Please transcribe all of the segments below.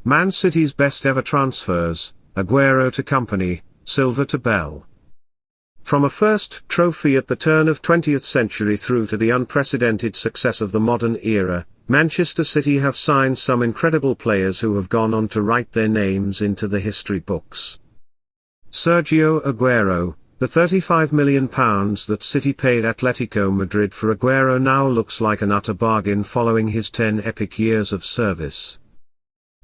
Man City's best ever transfers: Aguero to Kompany, Silva to Bell. From a first trophy at the turn of 20th century through to the unprecedented success of the modern era, Manchester City have signed some incredible players who have gone on to write their names into the history books. Sergio Aguero, the £35 million that City paid Atletico Madrid for Aguero now looks like an utter bargain following his 10 epic years of service.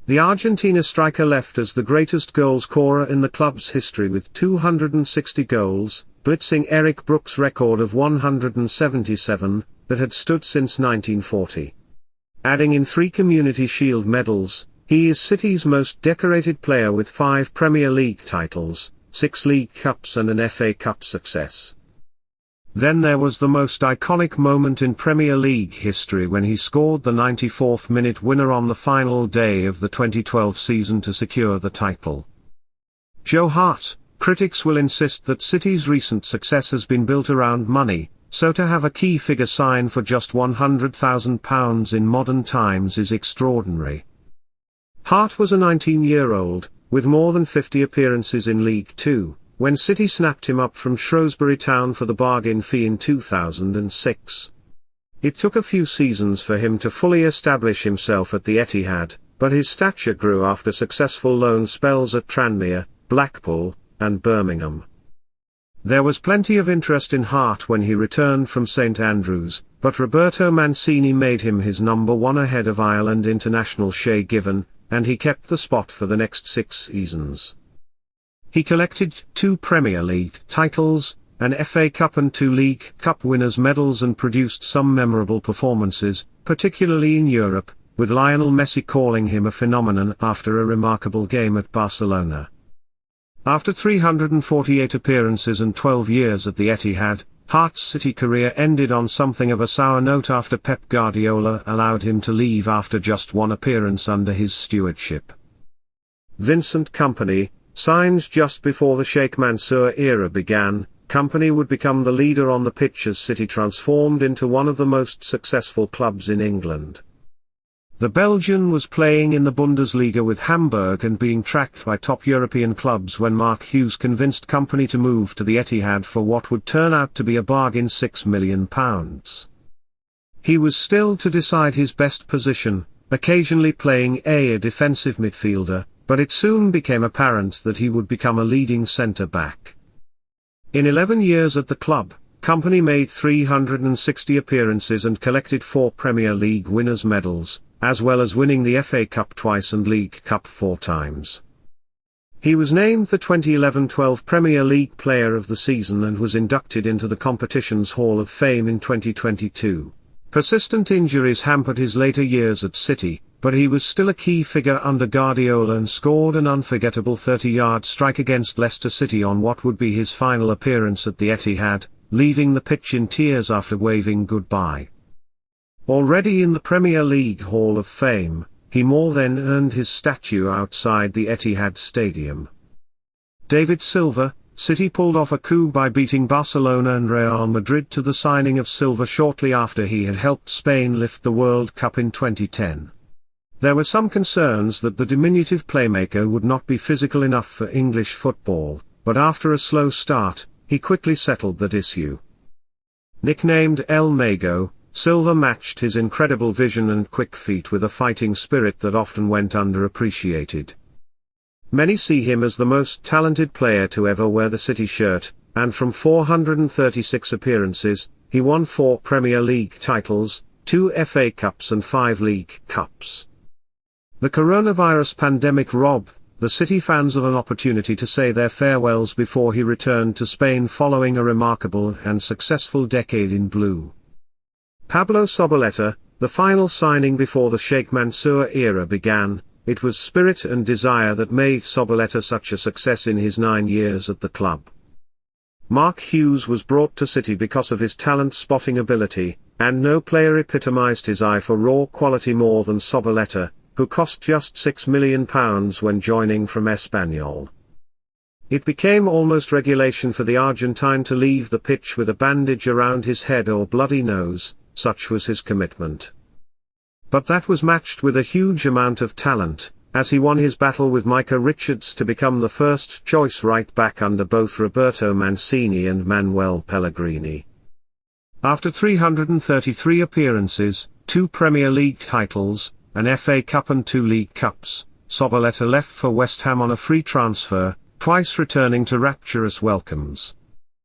The Argentina striker left as the greatest goalscorer in the club's history with 260 goals, blitzing Eric Brook's record of 177, that had stood since 1940. Adding in 3 Community Shield medals, he is City's most decorated player with 5 Premier League titles, 6 League Cups and an FA Cup success. Then there was the most iconic moment in Premier League history when he scored the 94th minute winner on the final day of the 2012 season to secure the title. Joe Hart: critics will insist that City's recent success has been built around money, so to have a key figure sign for just £100,000 in modern times is extraordinary. Hart was a 19-year-old, with more than 50 appearances in League Two, when City snapped him up from Shrewsbury Town for the bargain fee in 2006. It took a few seasons for him to fully establish himself at the Etihad, but his stature grew after successful loan spells at Tranmere, Blackpool, and Birmingham. There was plenty of interest in Hart when he returned from St Andrews, but Roberto Mancini made him his number 1 ahead of Ireland international Shay Given, and he kept the spot for the next 6 seasons. He collected 2 Premier League titles, an FA Cup and 2 League Cup winners' medals, and produced some memorable performances, particularly in Europe, with Lionel Messi calling him a phenomenon after a remarkable game at Barcelona. After 348 appearances and 12 years at the Etihad, Hart's City career ended on something of a sour note after Pep Guardiola allowed him to leave after just 1 appearance under his stewardship. Vincent Kompany, signed just before the Sheikh Mansour era began, Kompany would become the leader on the pitch as City transformed into one of the most successful clubs in England. The Belgian was playing in the Bundesliga with Hamburg and being tracked by top European clubs when Mark Hughes convinced Kompany to move to the Etihad for what would turn out to be a bargain £6 million. He was still to decide his best position, occasionally playing a defensive midfielder, but it soon became apparent that he would become a leading centre-back. In 11 years at the club, Kompany made 360 appearances and collected 4 Premier League winners' medals, as well as winning the FA Cup twice and League Cup 4 times. He was named the 2011-12 Premier League Player of the Season and was inducted into the competition's Hall of Fame in 2022. Persistent injuries hampered his later years at City, but he was still a key figure under Guardiola and scored an unforgettable 30-yard strike against Leicester City on what would be his final appearance at the Etihad, leaving the pitch in tears after waving goodbye. Already in the Premier League Hall of Fame, he more than earned his statue outside the Etihad Stadium. David Silva: City pulled off a coup by beating Barcelona and Real Madrid to the signing of Silva shortly after he had helped Spain lift the World Cup in 2010. There were some concerns that the diminutive playmaker would not be physical enough for English football, but after a slow start, he quickly settled that issue. Nicknamed El Mago, Silva matched his incredible vision and quick feet with a fighting spirit that often went underappreciated. Many see him as the most talented player to ever wear the City shirt, and from 436 appearances, he won 4 Premier League titles, 2 FA Cups and 5 League Cups. The coronavirus pandemic robbed the City fans of an opportunity to say their farewells before he returned to Spain following a remarkable and successful decade in blue. Pablo Zabaleta, the final signing before the Sheikh Mansour era began. It was spirit and desire that made Zabaleta such a success in his 9 years at the club. Mark Hughes was brought to City because of his talent-spotting ability, and no player epitomized his eye for raw quality more than Zabaleta, who cost just £6 million when joining from Espanyol. It became almost regulation for the Argentine to leave the pitch with a bandage around his head or bloody nose, such was his commitment. But that was matched with a huge amount of talent, as he won his battle with Micah Richards to become the first-choice right-back under both Roberto Mancini and Manuel Pellegrini. After 333 appearances, 2 Premier League titles, an FA Cup and 2 League Cups, Zabaleta left for West Ham on a free transfer, twice returning to rapturous welcomes.